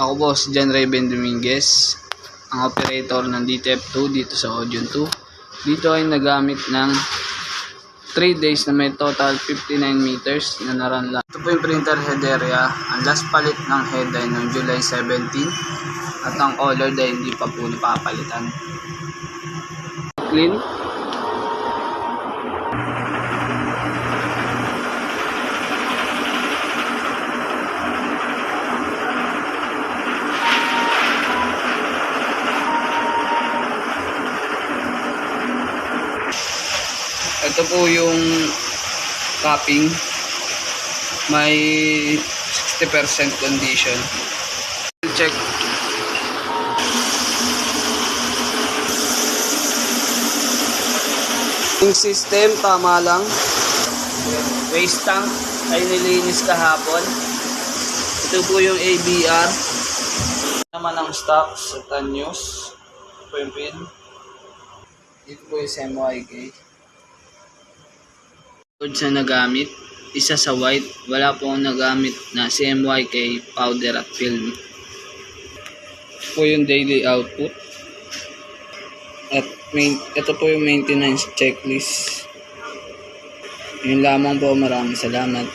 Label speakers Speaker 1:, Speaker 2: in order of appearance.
Speaker 1: Ako po si John Raven Dominguez, ang operator ng DTF2 dito sa Audion 2. Dito ay nagamit ng 3 days na may total 59 meters na naran lang. Ito po yung printer head area. Ang last palit ng head ay noong July 17 at ang color ay hindi pa po napapalitan. Clean. Ito po yung capping, may 60% condition. Check. Yung system tama lang. Waste tank ay nilinis kahapon. Ito po yung ABR. Naman ang stock sa Tanyos. Ito po yung pin. Ito po yung SMYK. Sa nagamit, isa sa white, wala po akong nagamit na CMYK powder at film. Po yung daily output at ito po yung maintenance checklist. Yun lamang po, maraming salamat.